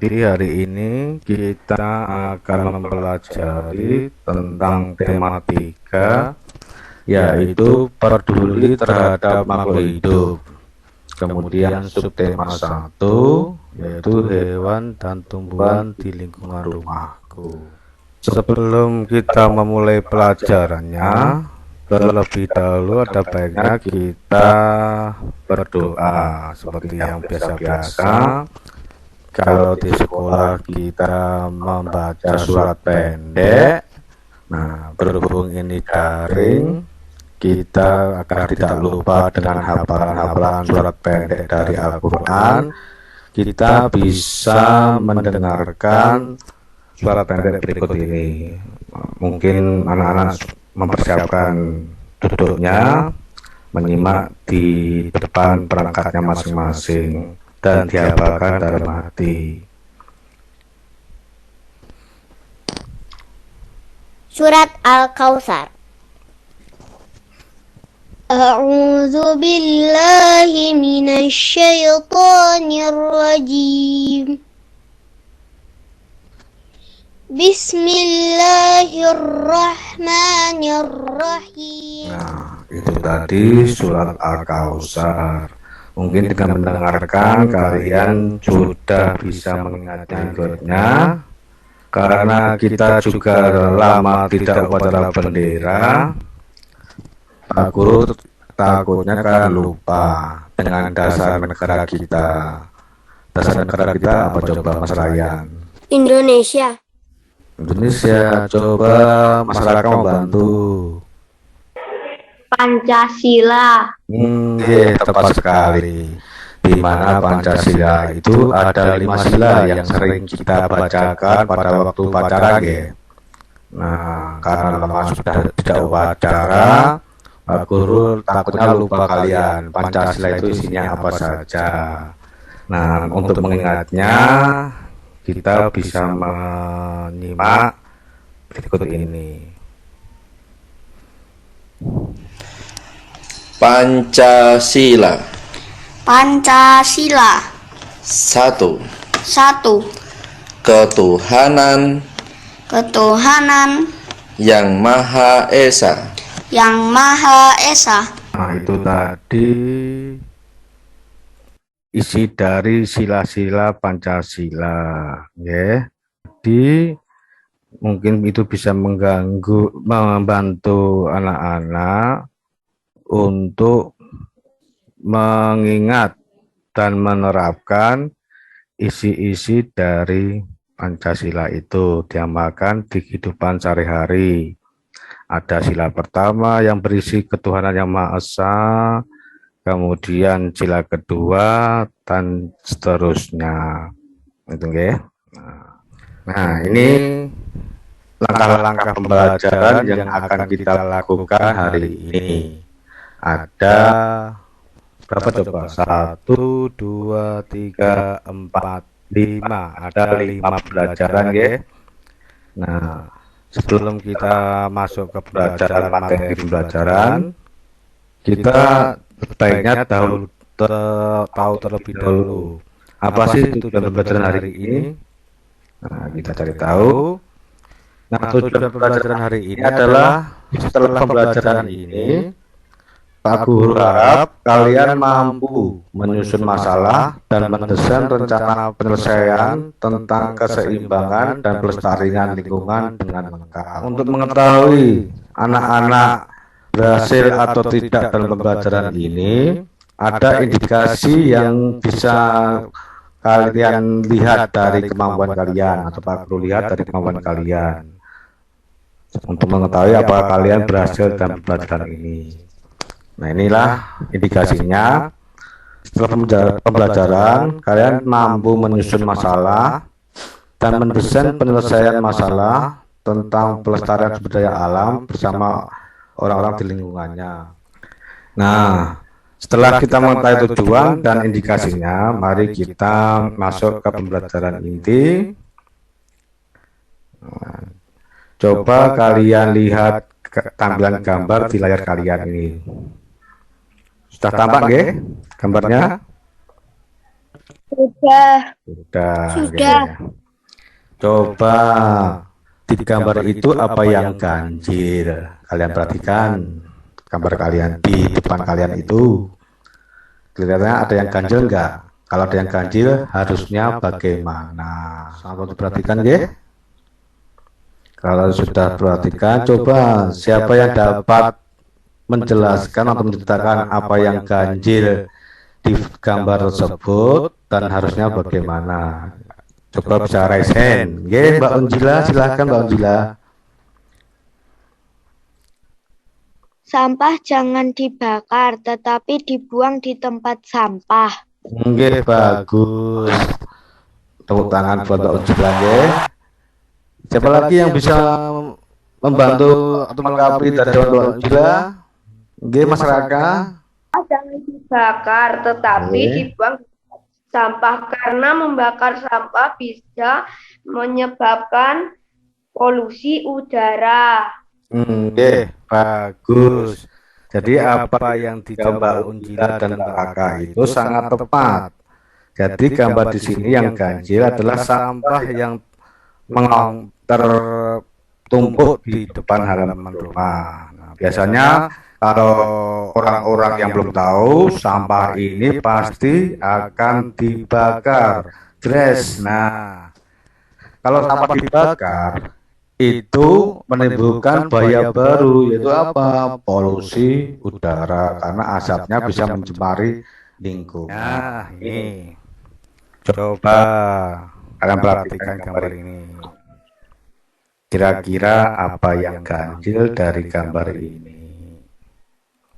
Jadi hari ini kita akan mempelajari tentang tematika, yaitu peduli terhadap makhluk hidup. Kemudian subtema 1 yaitu hewan dan tumbuhan di lingkungan rumahku. Sebelum kita memulai pelajarannya, terlebih dahulu ada baiknya kita berdoa seperti yang biasa-biasa. Kalau di sekolah kita membaca surat pendek, nah berhubung ini daring, kita akan tidak lupa dengan hafalan-hafalan surat pendek dari Al-Quran. Kita bisa mendengarkan surat pendek berikut ini. Mungkin anak-anak mempersiapkan duduknya, menyimak di depan perangkatnya masing-masing, dan dihafalkan dalam hati. Surat Al-Kautsar. A'udzu billahi minasy syaithanir rajim. Bismillahirrahmanirrahim. Nah, itu tadi surat Al-Kautsar. Mungkin dengan mendengarkan kalian sudah bisa mengingatnya ikutnya, karena kita juga lama tidak upacara bendera. Pak Guru takutnya kan lupa dengan dasar negara kita. Dasar negara kita apa coba Mas Ryan? Indonesia. Indonesia, coba masyarakat membantu. Pancasila. Tepat sekali. Di mana Pancasila itu ada 5 sila yang sering kita bacakan pada waktu upacara, ya. Nah, karena lama sudah tidak upacara, Pak Guru takutnya lupa kalian Pancasila itu isinya apa saja. Nah, untuk mengingatnya kita bisa menyimak berikut ini. Pancasila. Pancasila. 1. Ketuhanan yang Maha Esa. Nah, itu tadi isi dari sila-sila Pancasila, ya. Jadi mungkin itu bisa membantu anak-anak untuk mengingat dan menerapkan isi-isi dari Pancasila itu, diamalkan di kehidupan sehari-hari. Ada sila pertama yang berisi ketuhanan yang Maha Esa, kemudian sila kedua, dan seterusnya. Itu ya. Nah, ini langkah-langkah pembelajaran yang akan kita lakukan hari ini. Ada berapa coba? 1, 2, 3, 4, 5. Ada 5 pelajaran, ya. Nah, sebelum kita masuk ke materi pembelajaran, kita baiknya tahu terlebih dahulu apa sih tujuan pembelajaran hari ini. Nah, kita cari tahu. Nah, tujuan pembelajaran hari ini adalah setelah pembelajaran ini, Pak Guru harap kalian mampu menyusun masalah dan mendesain rencana penyelesaian tentang keseimbangan dan pelestarian lingkungan dengan lengkap. Untuk mengetahui anak-anak berhasil atau tidak dalam pembelajaran ini, ada indikasi yang bisa kalian lihat dari kemampuan kalian, atau Pak Guru lihat dari kemampuan kalian, untuk mengetahui apakah kalian berhasil dalam pembelajaran ini. Nah, inilah indikasinya. Setelah pembelajaran, kalian mampu menyusun masalah dan mendesain penyelesaian masalah tentang pelestarian sumber daya alam bersama orang-orang di lingkungannya. Nah, setelah kita mengetahui tujuan dan indikasinya, mari kita masuk ke pembelajaran inti. Nah, coba kalian lihat tampilan gambar di layar kalian ini. Sudah tampak nggih gambarnya? Sudah. Sudah. Sudah. Oke. Coba di gambar itu apa yang ganjil? Kalian perhatikan gambar kalian di depan kalian itu. Kelihatannya ada yang ganjil enggak? Kalau ada yang ganjil, harusnya bagaimana? Sama diperhatikan ya. Kalau sudah perhatikan, coba siapa yang dapat menjelaskan atau menceritakan apa yang ganjil di gambar tersebut dan harusnya bagaimana? Coba bisa raise hand. Oke, Mbak Unjila, silahkan Mbak Unjila. Sampah jangan dibakar, tetapi dibuang di tempat sampah. Oke, bagus. Tepuk tangan buat Mbak Unjila ya. Siapa lagi yang bisa membantu atau melengkapi dari Mbak Unjila? Oke, masyarakat. Jangan dibakar, tetapi Oke. dibuang di sampah karena membakar sampah bisa menyebabkan polusi udara. Oke, bagus. Jadi apa yang dijawab Mbak Unjila dan Mbak Raka itu sangat tepat. Jadi gambar di sini yang ganjil adalah sampah yang tertumpuk di depan halaman rumah. Nah, biasanya kalau orang-orang yang belum tahu, sampah ini pasti akan dibakar. Jelas. Nah, kalau sampah dibakar itu menimbulkan bahaya baru, yaitu apa? Polusi udara, karena asapnya bisa mencemari lingkungan. Nah, ini coba kalian perhatikan gambar ini. Kira-kira apa yang ganjil dari gambar ini?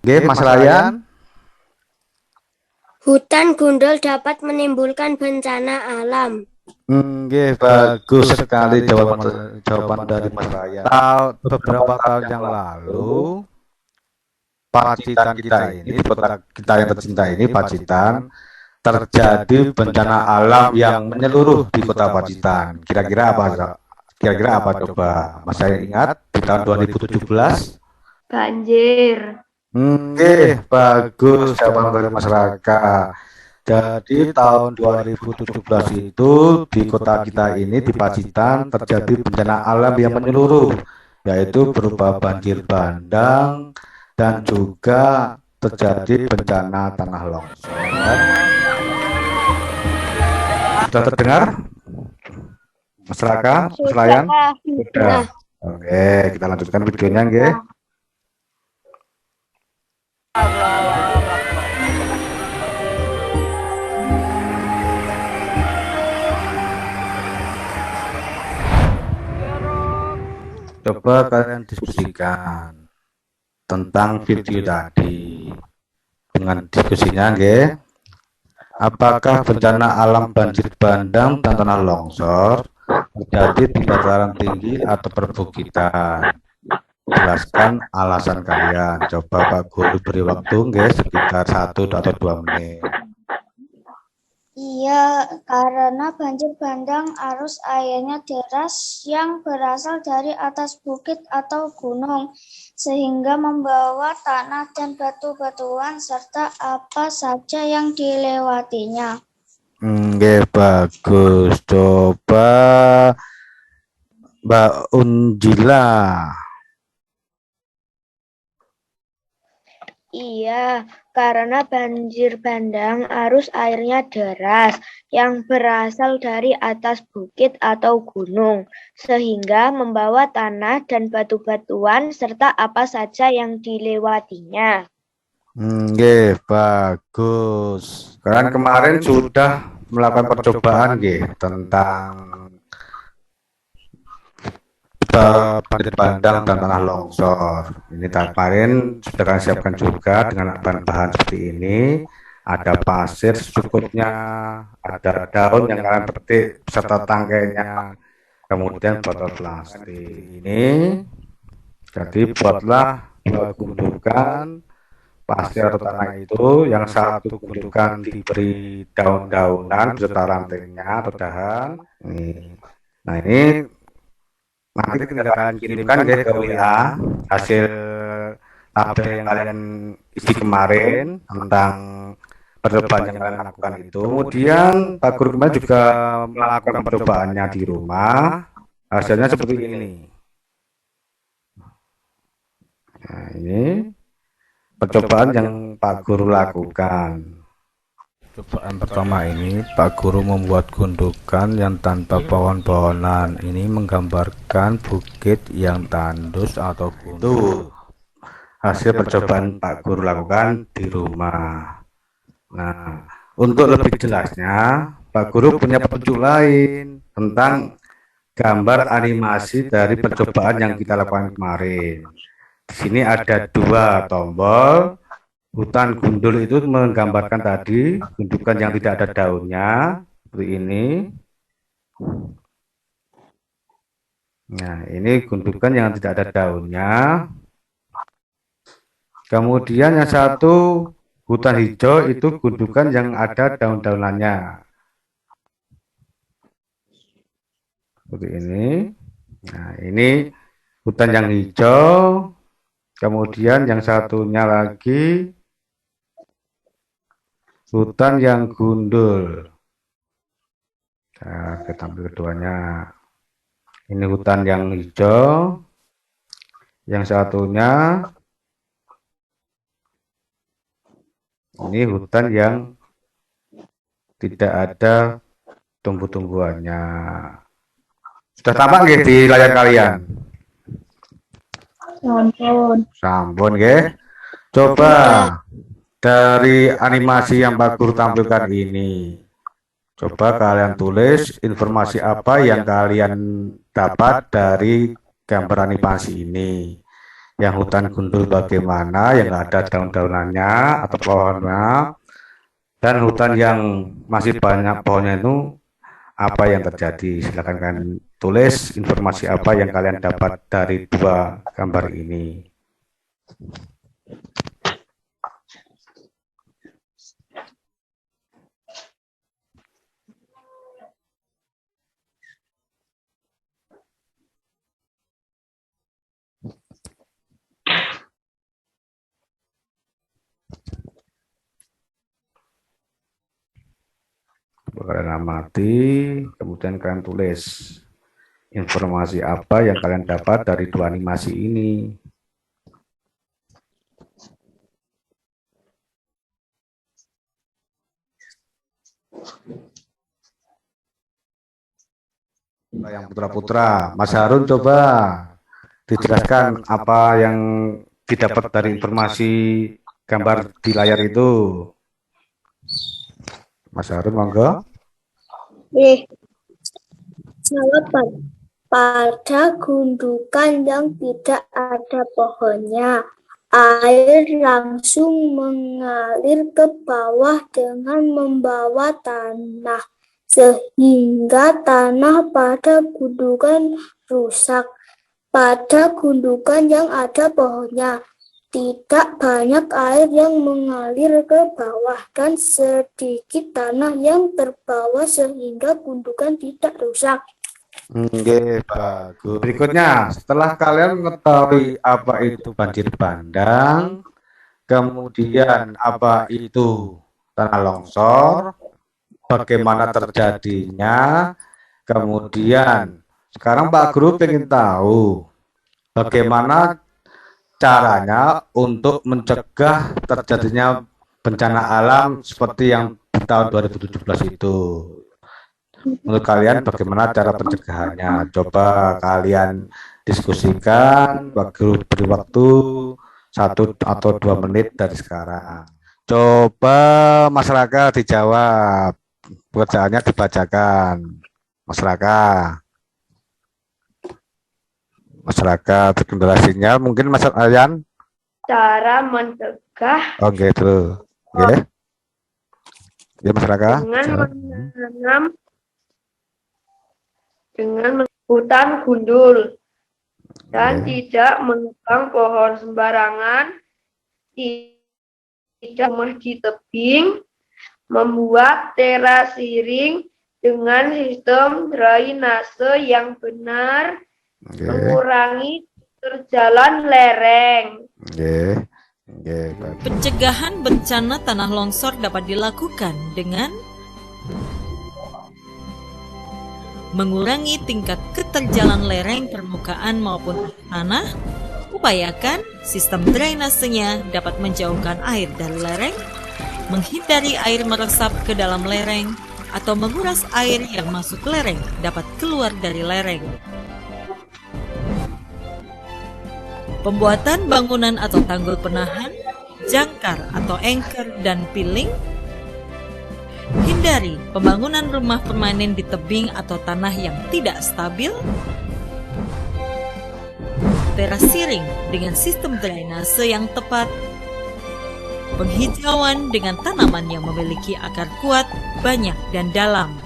Oke, Mas Ryan. Hutan gundul dapat menimbulkan bencana alam. Oke, bagus sekali jawaban dari Mas Ryan. Beberapa tahun yang lalu, Pacitan kita ini, kota kita yang tercinta ini, Pacitan, terjadi bencana alam yang menyeluruh di kota Pacitan. Kira-kira apa? Kira-kira apa coba? Mas saya ingat di tahun 2017. Banjir. Oke, bagus jawaban dari masyarakat. Jadi tahun 2017 itu di kota kita ini di Pacitan terjadi bencana alam yang menyeluruh, yaitu berupa banjir bandang dan juga terjadi bencana tanah longsor. Sudah terdengar? Masyarakat, Mas Ryan? Sudah. Oke, kita lanjutkan videonya, nggih. Coba kalian diskusikan tentang video tadi dengan diskusinya, nggih. Apakah bencana alam banjir bandang dan tanah longsor terjadi di dataran tinggi atau perbukitan? Jelaskan alasan kalian. Coba Pak Guru beri waktu, nggih, sekitar 1 atau 2 menit. Iya, karena banjir bandang arus airnya deras yang berasal dari atas bukit atau gunung, sehingga membawa tanah dan batu-batuan serta apa saja yang dilewatinya. Nggih, bagus. Coba Mbak Unjila. Iya, karena banjir bandang arus airnya deras yang berasal dari atas bukit atau gunung, sehingga membawa tanah dan batu-batuan serta apa saja yang dilewatinya. Nggih, bagus. Kalian kemarin sudah melakukan percobaan nggih tentang banjir bandang dan tanah longsor. Ini kemarin sudah kalian siapkan juga dengan bahan-bahan seperti ini. Ada pasir secukupnya, ada daun yang kalian petik beserta tangkainya, kemudian botol plastik ini. Jadi buatlah 2 gundukan pasir atau tanah itu, yang satu gundukan diberi daun-daunan beserta rantainya atau dahan. Nah ini nanti tinggal kalian kirimkan ya ke WA hasil tabel yang kalian isi kemarin tentang percobaan yang kalian lakukan itu. Kemudian Pak Guru kemarin juga melakukan percobaannya di rumah. Hasilnya seperti ini. Nah, ini percobaan yang Pak Guru lakukan. Percobaan pertama ini Pak Guru membuat gundukan yang tanpa pohon-pohonan. Ini menggambarkan bukit yang tandus atau gundul. Hasil percobaan Pak Guru lakukan di rumah. Nah, untuk lebih jelasnya, Pak Guru punya petunjuk lain tentang gambar animasi dari percobaan yang kita lakukan kemarin. Di sini ada dua tombol. Hutan gundul itu menggambarkan tadi gundukan yang tidak ada daunnya, seperti ini. Nah, ini gundukan yang tidak ada daunnya. Kemudian yang satu hutan hijau itu gundukan yang ada daun-daunannya. Seperti ini. Nah, ini hutan yang hijau. Kemudian yang satunya lagi hutan yang gundul. Nah, kita ambil keduanya. Ini hutan yang hijau. Yang satunya ini hutan yang tidak ada tumbuh-tumbuhannya. Sudah tampak nggih di layar kalian? Sampun nggih. Coba dari animasi yang Pak Guru tampilkan ini, coba kalian tulis informasi apa yang kalian dapat dari gambar animasi ini. Yang hutan gundul bagaimana, yang ada daun-daunannya atau pohonnya, dan hutan yang masih banyak pohonnya itu apa yang terjadi. Silakan kalian tulis informasi apa yang kalian dapat dari dua gambar ini. Kalian amati, kemudian kalian tulis informasi apa yang kalian dapat dari dua animasi ini. Yang putra-putra, Mas Harun coba dijelaskan apa yang didapat dari informasi gambar di layar itu. Mas Harun, monggo. Jawaban. Pada gundukan yang tidak ada pohonnya, air langsung mengalir ke bawah dengan membawa tanah, sehingga tanah pada gundukan rusak. Pada gundukan yang ada pohonnya, tidak banyak air yang mengalir ke bawah dan sedikit tanah yang terbawa sehingga gundukan tidak rusak. Oke, bagus. Berikutnya, setelah kalian mengetahui apa itu banjir bandang, kemudian apa itu tanah longsor, bagaimana terjadinya, kemudian sekarang Pak Guru ingin tahu bagaimana caranya untuk mencegah terjadinya bencana alam seperti yang di tahun 2017 itu. Menurut kalian bagaimana cara pencegahannya? Coba kalian diskusikan, Pak Guru beri waktu 1 atau 2 menit dari sekarang. Coba masyarakat dijawab, pekerjaannya dibacakan. Masyarakat generasinya mungkin Mas Aryan. Cara mencegah Oke, terus. Oke. Ya, masyarakat. dengan hutan gundul dan tidak menebang pohon sembarangan, tidak rumah di tebing, membuat teras siring dengan sistem drainase yang benar, mengurangi terjalan lereng. Oke, bagus. Pencegahan bencana tanah longsor dapat dilakukan dengan mengurangi tingkat keterjalan lereng permukaan maupun tanah, upayakan sistem drainasenya dapat menjauhkan air dari lereng, menghindari air meresap ke dalam lereng, atau menguras air yang masuk lereng dapat keluar dari lereng. Pembuatan bangunan atau tanggul penahan, jangkar atau anchor dan piling. Hindari pembangunan rumah permanen di tebing atau tanah yang tidak stabil. Terasiring dengan sistem drainase yang tepat. Penghijauan dengan tanaman yang memiliki akar kuat, banyak, dan dalam.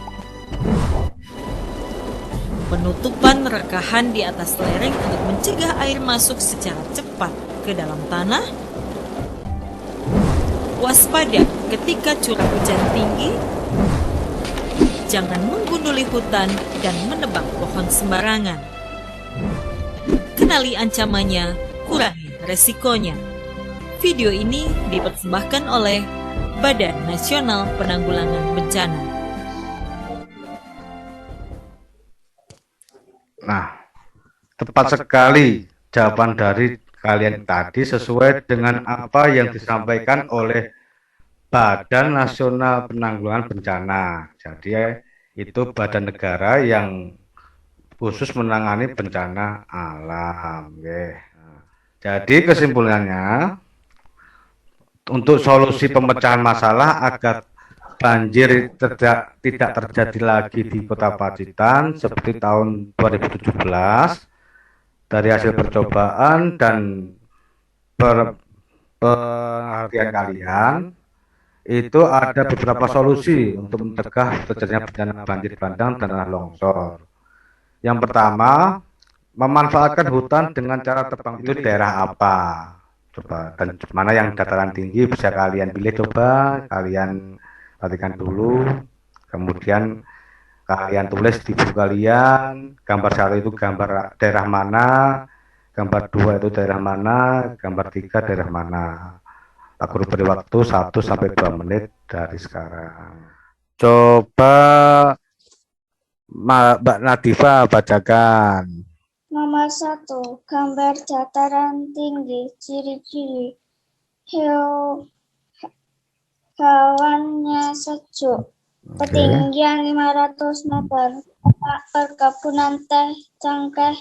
Penutupan rekahan di atas lereng untuk mencegah air masuk secara cepat ke dalam tanah. Waspada ketika curah hujan tinggi. Jangan menggunduli hutan dan menebang pohon sembarangan. Kenali ancamannya, kurangi resikonya. Video ini dipersembahkan oleh Badan Nasional Penanggulangan Bencana. Nah, tepat sekali jawaban dari kalian tadi sesuai dengan apa yang disampaikan oleh Badan Nasional Penanggulangan Bencana. Jadi itu badan negara yang khusus menangani bencana alam. Jadi kesimpulannya, untuk solusi pemecahan masalah agar banjir tidak terjadi lagi di Kota Pacitan seperti tahun 2017, dari hasil percobaan dan perhatian kalian, itu ada beberapa solusi untuk mencegah terjadinya bencana banjir bandang dan tanah longsor. Yang pertama, memanfaatkan hutan dengan cara tebang pilih daerah apa. Coba, dan mana yang dataran tinggi bisa kalian pilih, coba kalian perhatikan dulu. Kemudian kalian tulis di buku kalian, gambar 1 itu gambar daerah mana, gambar 2 itu daerah mana, gambar 3 daerah mana. Aku beri waktu 1 sampai 2 menit dari sekarang. Coba Mbak Nadifa bacakan. Nomor 1, gambar dataran tinggi, ciri-ciri. Hawannya sejuk, ketinggian 500 meter, perkebunan teh, cengkeh.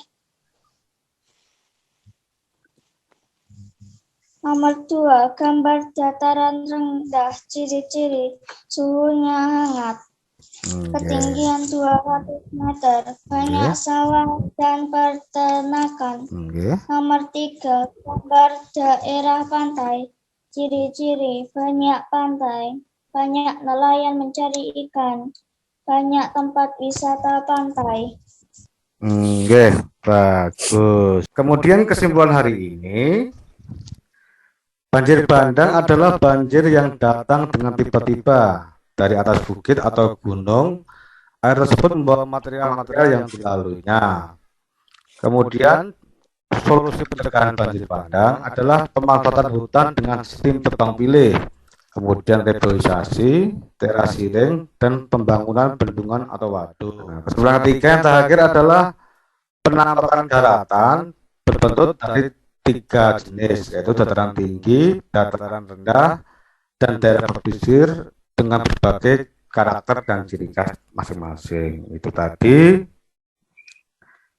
Nomor 2, gambar dataran rendah, ciri-ciri. Suhunya hangat, ketinggian 200 meter, banyak sawah dan peternakan. Nomor 3, gambar daerah pantai, ciri-ciri. Banyak pantai, banyak nelayan mencari ikan, banyak tempat wisata pantai. Bagus. Kemudian kesimpulan hari ini, banjir bandang adalah banjir yang datang dengan tiba-tiba dari atas bukit atau gunung. Air tersebut membawa material-material yang dilaluinya. Kemudian solusi pencegahan banjir bandang adalah pemanfaatan hutan dengan sistem tebang pilih, kemudian reboisasi, terasiring, dan pembangunan bendungan atau waduk. Kesimpulan ketiga yang terakhir adalah penampakan daratan berbentuk dari 3 jenis, yaitu dataran tinggi, dataran rendah, dan daerah pesisir dengan berbagai karakter dan ciri khas masing-masing. Itu tadi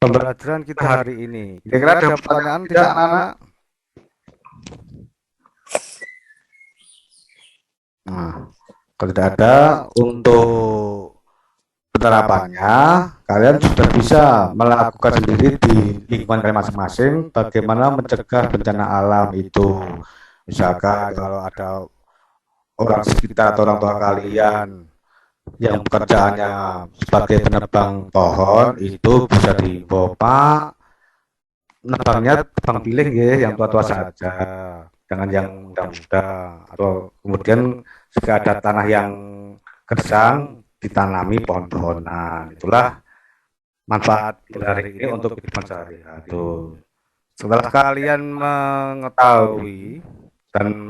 pembelajaran kita hari ini. Kira-kira ada pertanyaan tidak, anak-anak? Nah, kalau tidak ada, untuk penerapannya kalian sudah bisa melakukan sendiri di lingkungan kalian masing-masing bagaimana mencegah bencana alam itu. Misalkan kalau ada orang sekitar atau orang tua kalian yang pekerjaannya sebagai penebang pohon, itu bisa dibawa, Pak, nebangnya tebang pilih ya, yang tua-tua saja, jangan yang muda-muda. Atau kemudian jika ada tanah yang gersang, ditanami pohon-pohonan. Itulah manfaat dari ini untuk kehidupan sehari-hari. Setelah kalian mengetahui dan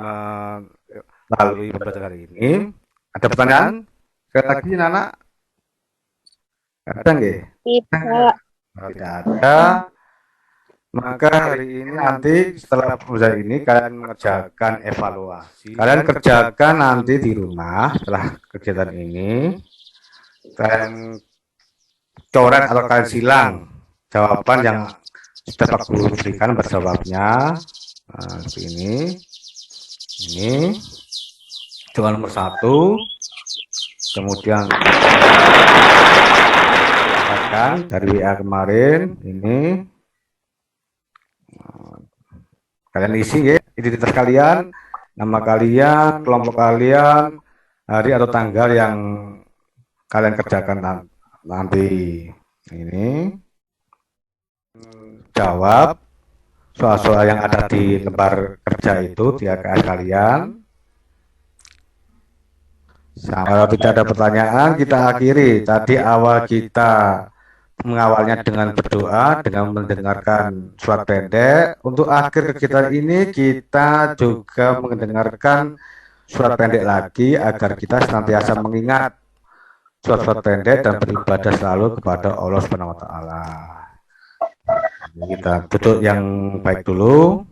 melalui pembelajaran hari ini. Ada pertanyaan? Sekali lagi, Nana? Ada nggih? Tidak. Kalau tidak ada, maka hari ini nanti setelah pembelajaran ini kalian mengerjakan evaluasi. Kalian kerjakan nanti di rumah setelah kegiatan ini. Kalian coret atau kalian silang jawaban yang sudah Pak Guru berikan berjawabnya. Nah, seperti ini jawaban nomor 1, kemudian dari WA kemarin ini kalian isi ya identitas kalian, nama kalian, kelompok kalian, hari atau tanggal yang kalian kerjakan nanti. Ini jawab soal-soal yang ada di lembar kerja itu di AKS kalian. Kalau tidak ada pertanyaan, kita akhiri. Tadi awal kita mengawalnya dengan berdoa, dengan mendengarkan surat pendek. Untuk akhir kegiatan ini, kita juga mendengarkan surat pendek lagi agar kita senantiasa mengingat surat-surat pendek dan beribadah selalu kepada Allah Subhanahu wa Ta'ala. Kita duduk yang baik dulu.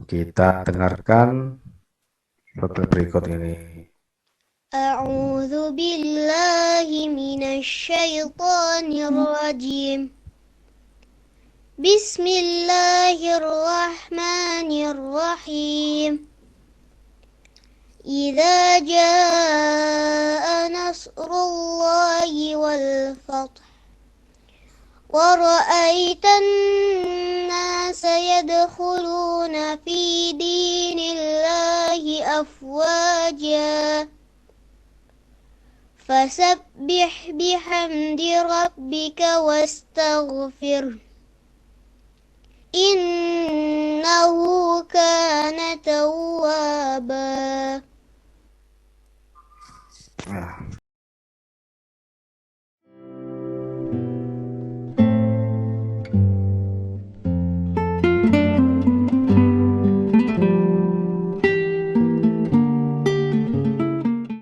Kita dengarkan surat berikut ini. أعوذ بالله من الشيطان الرجيم بسم الله الرحمن الرحيم إذا جاء نصر الله والفتح ورأيت الناس يدخلون في دين الله أفواجا فسبح بحمد ربك واستغفره إنه كان توابا